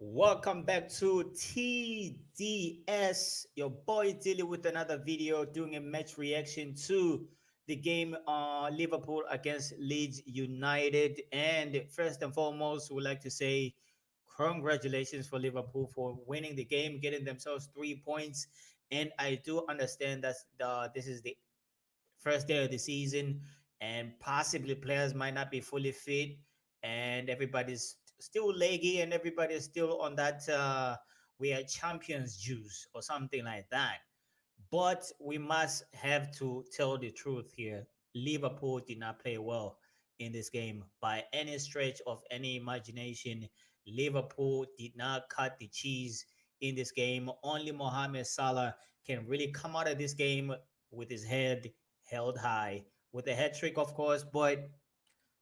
Welcome back to TDS. Your boy dealing with another video doing a match reaction to the game Liverpool against Leeds United. And first and foremost, we'd like to say congratulations for Liverpool for winning the game, getting themselves 3 points. And I do understand that this is the first day of the season, and possibly players might not be fully fit, and everybody's still leggy, and everybody's still on that we are champions juice or something like that. But we must have to tell the truth here. Liverpool did not play well in this game by any stretch of any imagination. Liverpool did not cut the cheese in this game. Only Mohamed Salah can really come out of this game with his head held high, with a hat trick, of course. But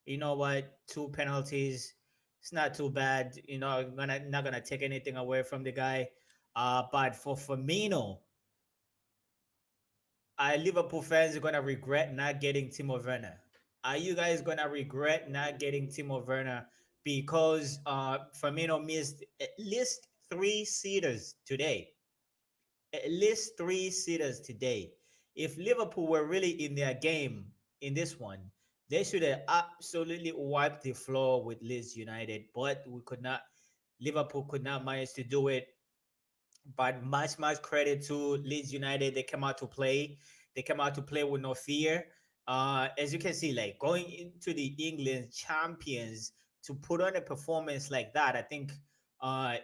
you know what? Two penalties. It's not too bad. Not gonna take anything away from the guy. But for Firmino, are Liverpool fans gonna regret not getting Timo Werner? Are you guys gonna regret not getting Timo Werner because Firmino missed at least three seaters today? At least three seaters today. If Liverpool were really in their game in this one, they should have absolutely wiped the floor with Leeds United, but we could not. Liverpool could not manage to do it. But much credit to Leeds United. They came out to play. They came out to play with no fear. As you can see, like going into the England champions to put on a performance like that, I think uh,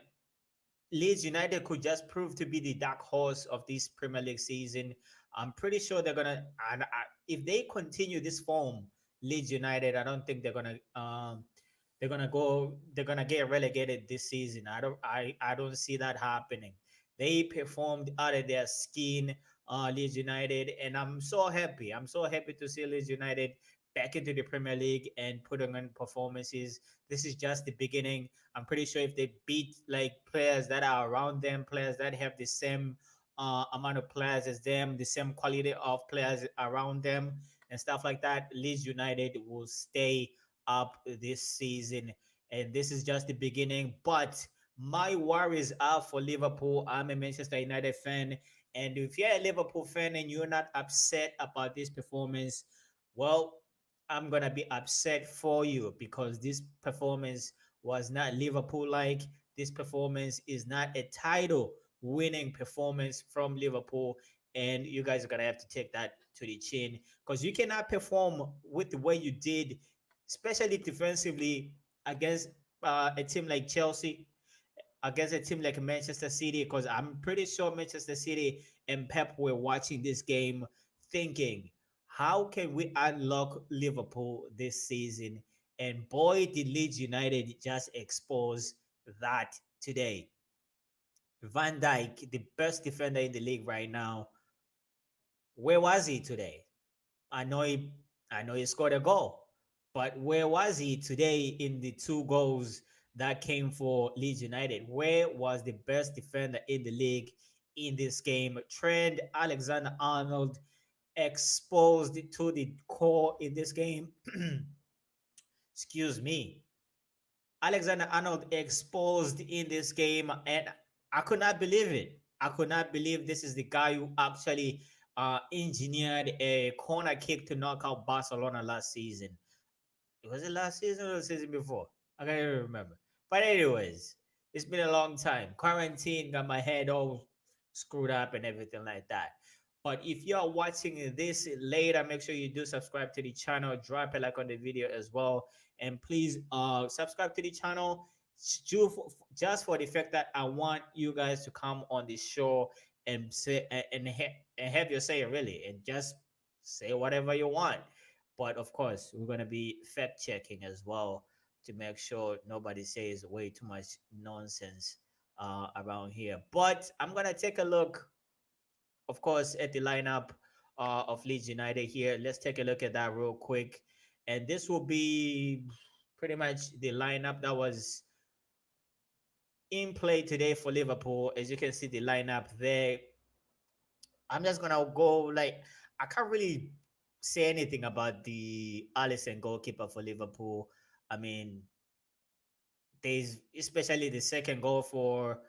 Leeds United could just prove to be the dark horse of this Premier League season. I'm pretty sure they're gonna, and if they continue this form, Leeds United, I don't think they're gonna get relegated this season. I don't see that happening. They performed out of their skin, Leeds United, and I'm so happy. I'm so happy to see Leeds United back into the Premier League and putting on performances. This is just the beginning. I'm pretty sure if they beat like players that are around them, players that have the same amount of players as them, the same quality of players around them, and stuff like that, Leeds United will stay up this season. And this is just the beginning. But my worries are for Liverpool. I'm a Manchester United fan. And if you're a Liverpool fan and you're not upset about this performance, well, I'm going to be upset for you because this performance was not Liverpool like. This performance is not a title winning performance from Liverpool. And you guys are going to have to take that to the chin because you cannot perform with the way you did, especially defensively, against a team like Chelsea, against a team like Manchester City, because I'm pretty sure Manchester City and Pep were watching this game thinking, how can we unlock Liverpool this season? And boy, did Leeds United just expose that today. Van Dijk, the best defender in the league right now, where was he today? I know he I know he scored a goal, but where was he today in the two goals that came for Leeds United? Where was the best defender in the league in this game? Trent Alexander-Arnold exposed to the core in this game. Excuse me. Alexander Arnold exposed in this game, and I could not believe it. I could not believe this is the guy who actually engineered a corner kick to knock out Barcelona last season. Was it last season or the season before? I can't even remember. But anyways, it's been a long time. Quarantine got my head all screwed up and everything like that. But if you are watching this later, make sure you do subscribe to the channel, drop a like on the video as well, and please subscribe to the channel just for the fact that I want you guys to come on the show and say and have your say really, and just say whatever you want. But of course, we're gonna be fact checking as well to make sure nobody says way too much nonsense around here. But I'm gonna take a look, of course, at the lineup of Leeds United here. Let's take a look at that real quick, and this will be pretty much the lineup that was in play today for Liverpool. As you can see, the lineup there. I'm just gonna go like I can't really say anything about the Alisson goalkeeper for Liverpool. I mean, there's especially the second goal for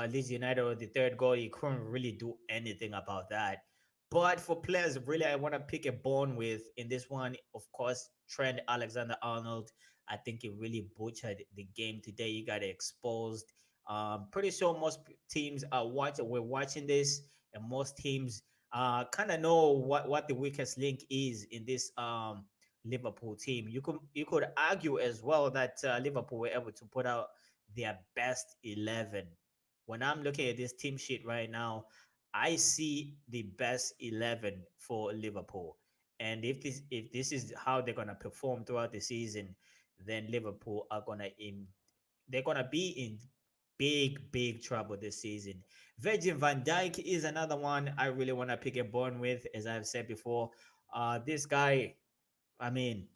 Leeds United, or the third goal, you couldn't really do anything about that. But for players, really, I want to pick a bone with in this one. Of course, Trent Alexander-Arnold. I think he really butchered the game today. You got exposed. Pretty sure most teams are watching. We're watching this, and most teams kind of know what the weakest link is in this Liverpool team. You could argue as well that Liverpool were able to put out their best 11. When I'm looking at this team sheet right now, I see the best 11 for Liverpool. And if this is how they're gonna perform throughout the season, then Liverpool are they're gonna be in big trouble this season. Virgin van Dijk is another one I really want to pick a bone with, as I've said before. This guy, I mean,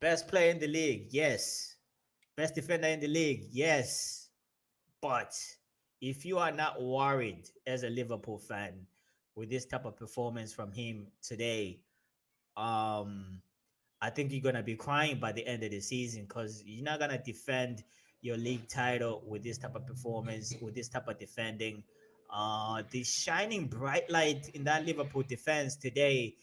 best player in the league, yes. Best defender in the league, yes. But if you are not worried as a Liverpool fan with this type of performance from him today, um, I think you're gonna be crying by the end of the season, because you're not gonna defend your league title with this type of performance, with this type of defending. The shining bright light in that Liverpool defense today,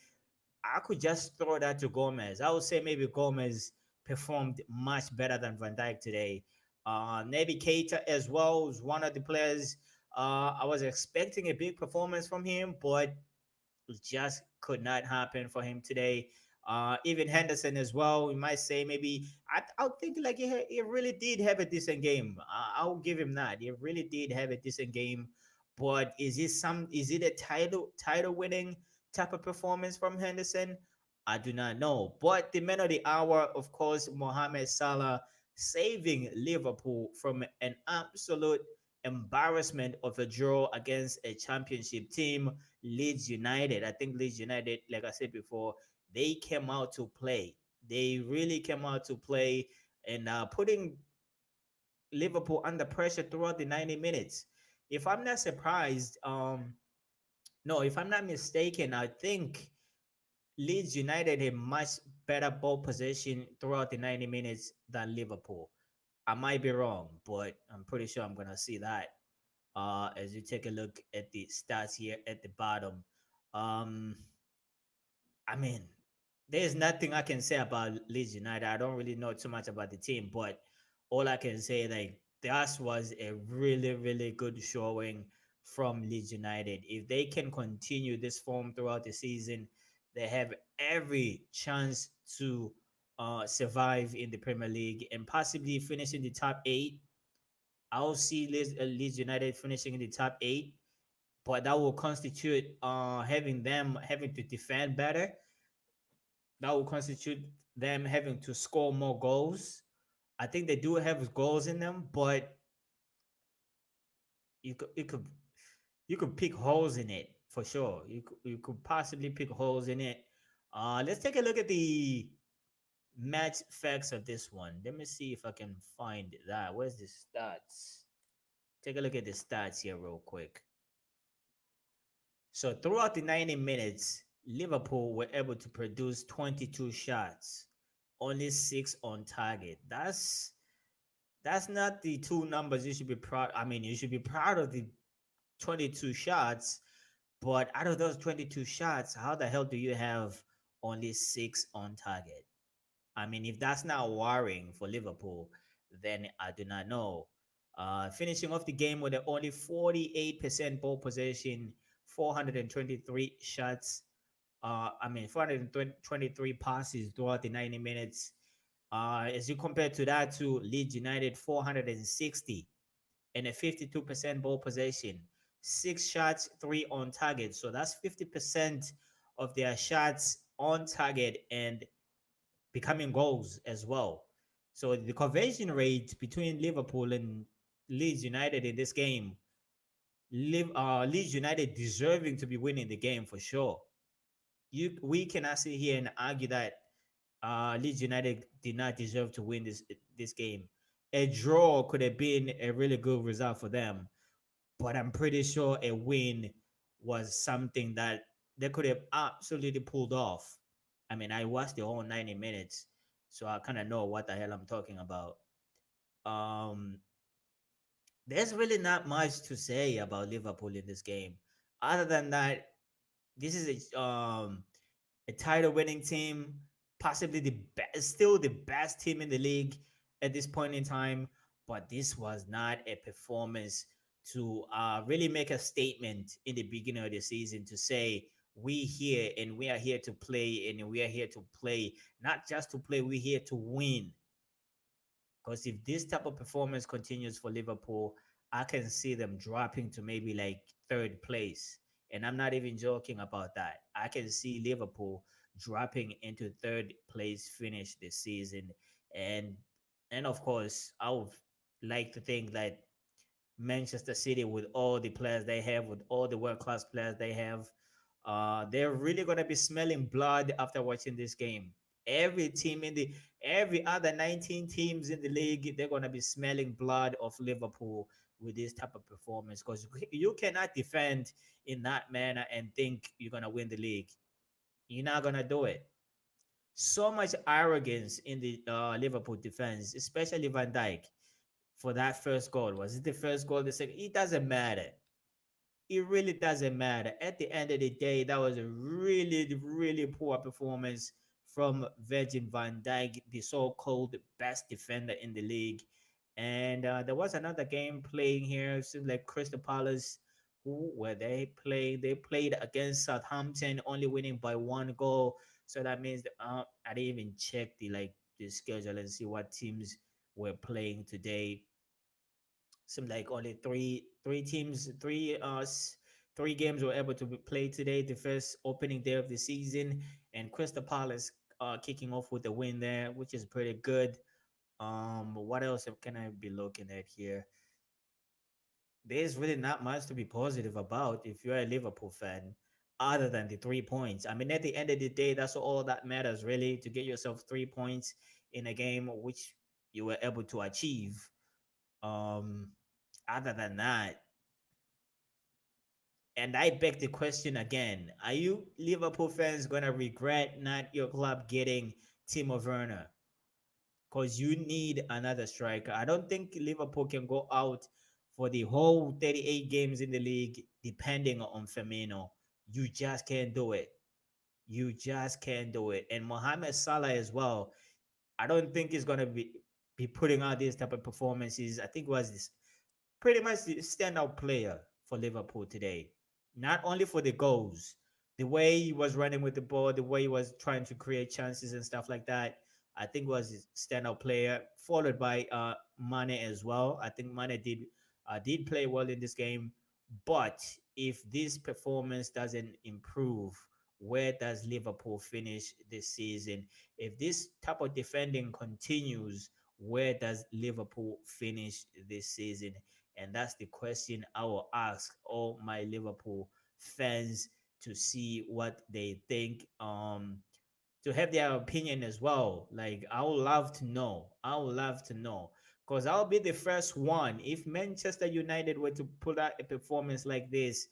I could just throw that to Gomez. I would say maybe Gomez performed much better than Van Dijk today. Maybe Keita as well was one of the players. I was expecting a big performance from him, but it just could not happen for him today. Even Henderson as well. We might say maybe I'll think like he really did have a decent game. I'll give him that. He really did have a decent game. But is it a title winning type of performance from Henderson? I do not know. But the man of the hour, of course, Mohamed Salah, saving Liverpool from an absolute embarrassment of a draw against a championship team, Leeds United. I think Leeds United, like I said before, they came out to play. They really came out to play, and putting Liverpool under pressure throughout the 90 minutes. If I'm not surprised, no, if I'm not mistaken, I think Leeds United had much better ball possession throughout the 90 minutes than Liverpool. I might be wrong, but I'm pretty sure I'm gonna see that as you take a look at the stats here at the bottom. Um, I mean, there's nothing I can say about Leeds United. I don't really know too much about the team, but all I can say, like, that was a really good showing from Leeds United. If they can continue this form throughout the season, they have every chance to survive in the Premier League and possibly finish in the top eight. I'll see Leeds United finishing in the top eight, but that will constitute having them having to defend better. That will constitute them having to score more goals. I think they do have goals in them, but you could you could you could pick holes in it for sure. You could possibly pick holes in it. Let's take a look at the match facts of this one. Let me see if I can find that. Where's the stats? Take a look at the stats here real quick. So throughout the 90 minutes, Liverpool were able to produce 22 shots, only 6 on target. That's not the two numbers you should be proud. I mean, you should be proud of the 22 shots, but out of those 22 shots, how the hell do you have only 6 on target? I mean, if that's not worrying for Liverpool, then I do not know. Finishing off the game with only 48% ball possession, 423 shots. 423 passes throughout the 90 minutes. As you compare to that to Leeds United, 460 and a 52% ball possession, 6 shots, 3 on target. So that's 50% of their shots on target and becoming goals as well. So the conversion rate between Liverpool and Leeds United in this game, Leeds United deserving to be winning the game for sure. We cannot sit here and argue that Leeds United did not deserve to win this game. A draw could have been a really good result for them, but I'm pretty sure a win was something that they could have absolutely pulled off. I mean, I watched the whole 90 minutes, so I kind of know what the hell I'm talking about. Um, there's really not much to say about Liverpool in this game, other than that this is a title winning team, possibly the best, still the best team in the league at this point in time. But this was not a performance to really make a statement in the beginning of the season to say we here and we are here to play and we are here to play, not just to play, we're here to win. Because if this type of performance continues for Liverpool, I can see them dropping to maybe like third place. And I'm not even joking about that. I can see Liverpool dropping into third place finish this season. And of course, I would like to think that Manchester City, with all the players they have, with all the world class players they have, they're really gonna be smelling blood after watching this game. Every team in the every other 19 teams in the league, they're gonna be smelling blood of Liverpool with this type of performance because you cannot defend in that manner and think you're gonna win the league. You're not gonna do it. So much arrogance in the Liverpool defense, especially Van Dijk for that first goal. Was it the first goal? The second? It doesn't matter. It really doesn't matter. At the end of the day, that was a really, really poor performance from Virgin van Dijk, the so-called best defender in the league. And there was another game playing here. It seems like Crystal Palace, who were they playing? They played against Southampton, only winning by one goal. So that means that, I didn't even check the schedule and see what teams were playing today. Seemed like only three teams, three games were able to be played today. The first opening day of the season, and Crystal Palace kicking off with a win there, which is pretty good. What else can I be looking at here? There's really not much to be positive about if you're a Liverpool fan, other than the 3 points. I mean, at the end of the day, that's all that matters really, to get yourself 3 points in a game which you were able to achieve. Um, Other than that, and I beg the question again: are you Liverpool fans gonna regret not your club getting Timo Werner? Because you need another striker. I don't think Liverpool can go out for the whole 38 games in the league depending on Firmino. You just can't do it. You just can't do it. And Mohamed Salah as well. I don't think he's gonna be putting out these type of performances. I think it was this pretty much the standout player for Liverpool today. Not only for the goals, the way he was running with the ball, the way he was trying to create chances and stuff like that. I think was his standout player, followed by Mane as well. I think Mane did play well in this game, but if this performance doesn't improve, where does Liverpool finish this season? If this type of defending continues, where does Liverpool finish this season? And that's the question I will ask all my Liverpool fans to see what they think. To have their opinion as well. Like I would love to know. I would love to know. Because I'll be the first one. If Manchester United were to put out a performance like this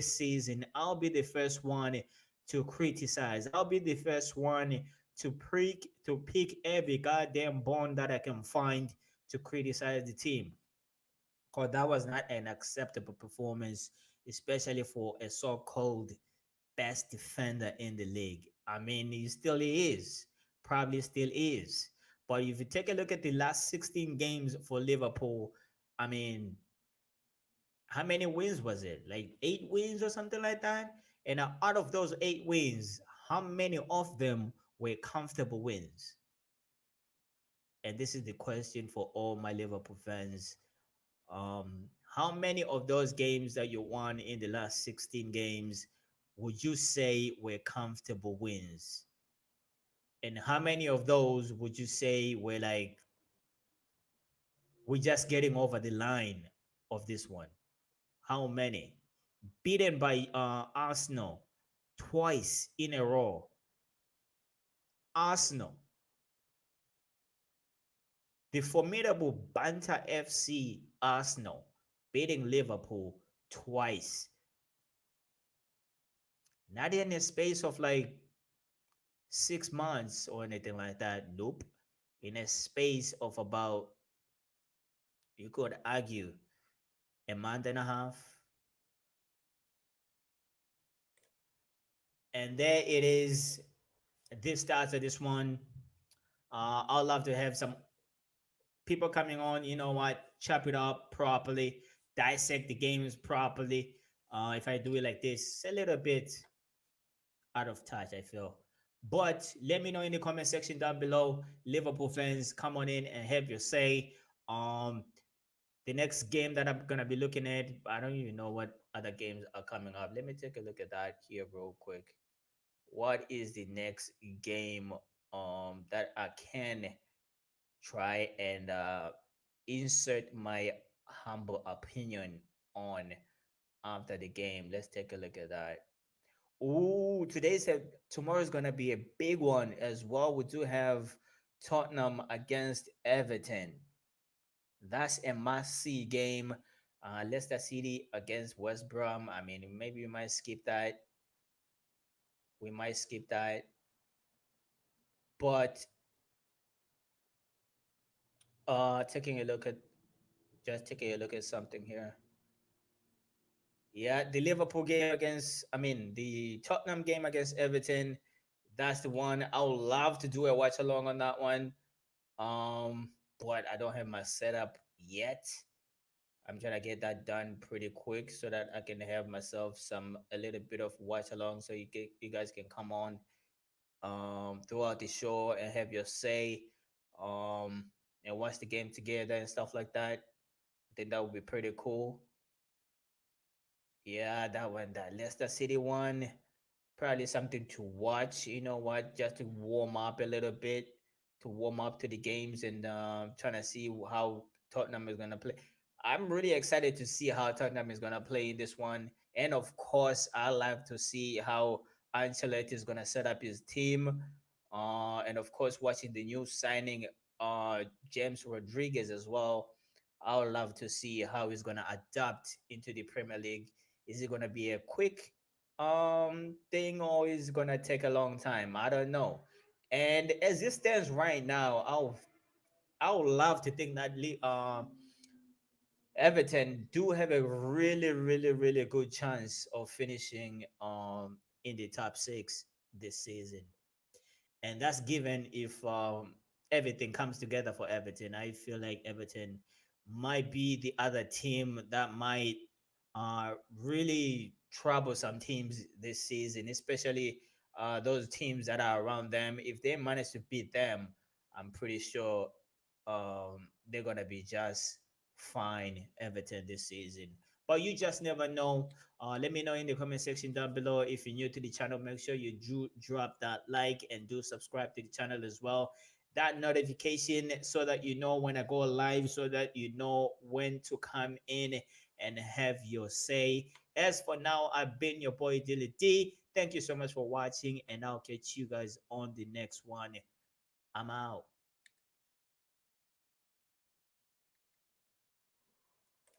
season, I'll be the first one to criticize. I'll be the first one to pick every goddamn bone that I can find to criticize the team, because that was not an acceptable performance, especially for a so-called best defender in the league. I mean, he still is, probably still is. But if you take a look at the last 16 games for Liverpool, I mean, how many wins was it? Like 8 wins or something like that? And out of those 8 wins, how many of them were comfortable wins? And this is the question for all my Liverpool fans. How many of those games that you won in the last 16 games would you say were comfortable wins? And how many of those would you say were like, we're just getting over the line of this one? How many? Beaten by Arsenal twice in a row. Arsenal, the formidable Banter FC Arsenal, beating Liverpool twice. Not in a space of like 6 months or anything like that. Nope. in a space of about, you could argue, a month and a half. And there it is. This starts of this one. I'd love to have some people coming on, you know what, chop it up properly, dissect the games properly. If I do it like this, a little bit out of touch, I feel. But let me know in the comment section down below. Liverpool fans, come on in and have your say. Um, the next game that I'm gonna be looking at, I don't even know what other games are coming up. Let me take a look at that here real quick. What is the next game that I can try and insert my humble opinion on after the game? Let's take a look at that. Ooh, tomorrow's gonna be a big one as well. We do have Tottenham against Everton. That's a must-see game. Leicester City against West Brom. I mean, maybe we might skip that. We might skip that. But taking a look at just taking a look at something here. Yeah, the Liverpool game against, I mean, the Tottenham game against Everton. That's the one. I would love to do a watch along on that one. Um, but I don't have my setup yet. I'm trying to get that done pretty quick so that I can have myself some a little bit of watch along, so you guys can come on throughout the show and have your say um and watch the game together and stuff like that. I think that would be pretty cool. Yeah, that Leicester City one, probably something to watch. You know what? Just to warm up a little bit, to warm up to the games, and trying to see how Tottenham is gonna play. I'm really excited to see how Tottenham is gonna play in this one, and of course, I love to see how Ancelotti is gonna set up his team. And of course, watching the new signing, James Rodriguez as well. I would love to see how he's gonna adapt into the Premier League. Is it gonna be a quick thing, or is it gonna take a long time? I don't know. And as it stands right now, I would love to think that Everton do have a really, really, really good chance of finishing in the top six this season, and that's given if everything comes together for Everton. I feel like Everton might be the other team that might really trouble some teams this season, especially those teams that are around them. If they manage to beat them, I'm pretty sure they're gonna be just fine, Everton, this season. But you just never know. Let me know in the comment section down below. If you're new to the channel, make sure you drop that like and do subscribe to the channel as well. That notification so that you know when I go live, so that you know when to come in and have your say. As for now, I've been your boy Dilly D. Thank you so much for watching, and I'll catch you guys on the next one. I'm out.